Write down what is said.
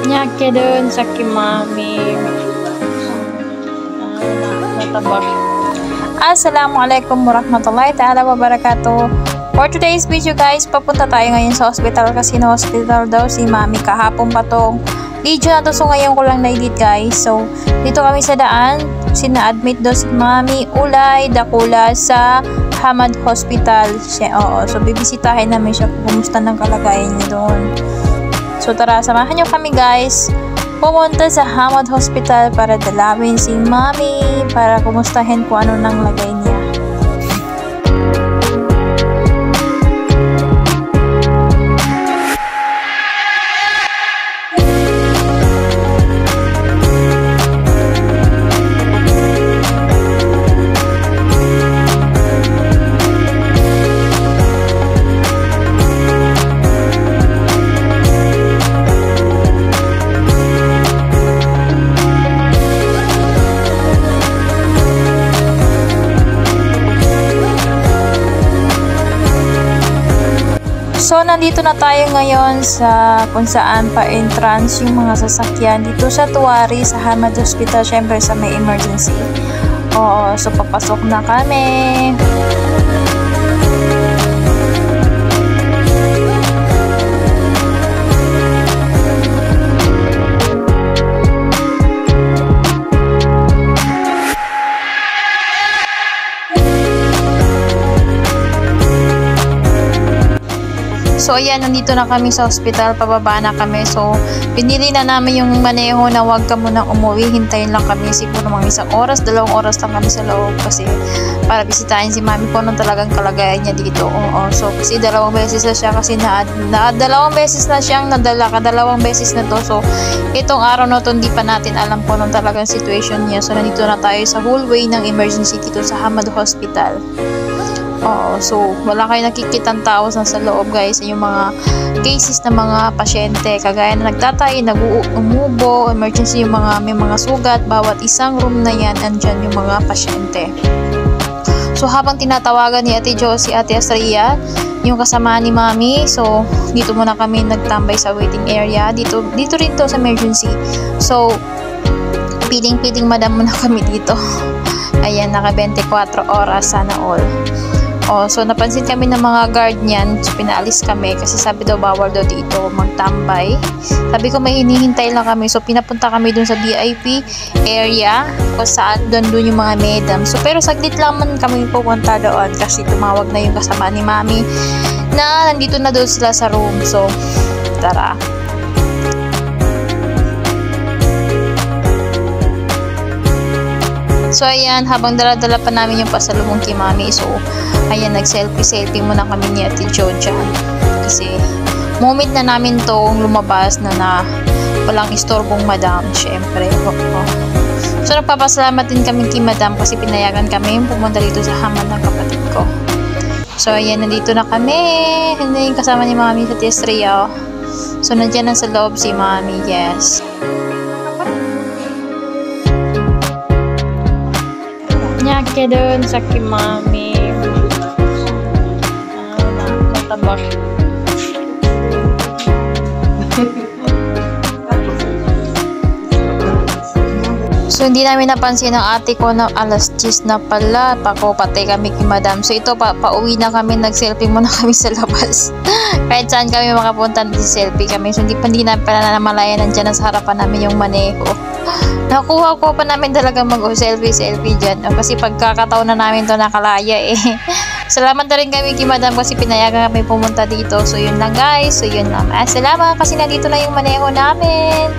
Nyake dun sa kimami. Natabak. Assalamualaikum warahmatullahi ta'ala wabarakatuh. For today's video guys, papunta tayo ngayon sa hospital kasi na hospital daw si mami. Kahapon pa tong video na to, so ngayon ko lang na-edit guys. So dito kami sa daan, sina-admit daw si mami Ulay Dakula sa Hamad Hospital. So bibisitahin namin siya kung kumusta ng kalagayan niya doon. So tara, samahan nyo kami guys pumunta sa Hamad Hospital para dalawin si mami, para kumustahin kung ano nang lagay niya. So, nandito na tayo ngayon sa kung saan pa-entrance yung mga sasakyan dito sa Tuwari, sa Hamad Hospital, syempre sa may emergency. Oo, so papasok na kami. So ayan, nandito na kami sa hospital, pababa na kami. So pinili na namin yung maneho na wag ka munang umuwi, hintayin lang kami siguro mga 1 oras, 2 oras lang kami sa loob kasi para bisitahin si mami po nung talagang kalagayan niya dito. Oo, so kasi 2 beses na siya kasi na 2 beses na siyang nadala, 2 beses na to. So itong araw na to hindi pa natin alam po nung talagang situation niya. So nandito na tayo sa hallway ng emergency dito sa Hamad Hospital. Oo, so wala kayo nakikitang tao sa loob guys, yung mga cases ng mga pasyente kagaya na nagtatay, nag-umubo, emergency, yung mga may mga sugat, bawat isang room na yan andyan yung mga pasyente. So habang tinatawagan ni Ate Jo si Ate Astria, yung kasama ni mami, so dito muna kami nagtambay sa waiting area, dito rin to sa emergency. So piling madam muna kami dito. Ayan, naka 24 oras sana all. Oh, so napansin kami ng mga guard niyan, so pinaalis kami kasi sabi daw bawal daw dito magtambay. Sabi ko may hinihintay lang kami, so pinapunta kami dun sa VIP area kung saan doon yung mga madam. So pero saglit lang man kami pupunta doon kasi tumawag na yung kasama ni mami na nandito na doon sila sa room. So tara. So ayan, habang dala-dala pa namin yung pasalubong kay mami, so ayan, nag-selfie muna kami ni Ate Jo dyan. Kasi moment na namin tong lumabas na walang istorbong madam, syempre. So nagpapasalamat din kami kay madam kasi pinayagan kami pumunta dito sa Hamad ng kapatid ko. So ayan, nandito na kami. Hindi yung kasama ni mami sa Testria. So nandiyan na sa loob si mami, yes. Nyake dun sa kimami. Natabak. So hindi namin napansin ang ate ko na alas 10 na pala, patay kami kay madam. So ito pauwi na kami, nag-selfie muna kami sa labas. Kahit saan kami makapunta, selfie kami. So hindi na pala namalayan, nandiyan na sa harapan namin yung maneho. Nakuha ko pa namin talaga mag-selfie dyan. Kasi pagkakataon na namin to nakalaya eh. Salamat na rin kami kay madam kasi pinayagan kami pumunta dito. So yun lang guys. So yun lang. Salamat kasi nandito na yung maneho namin.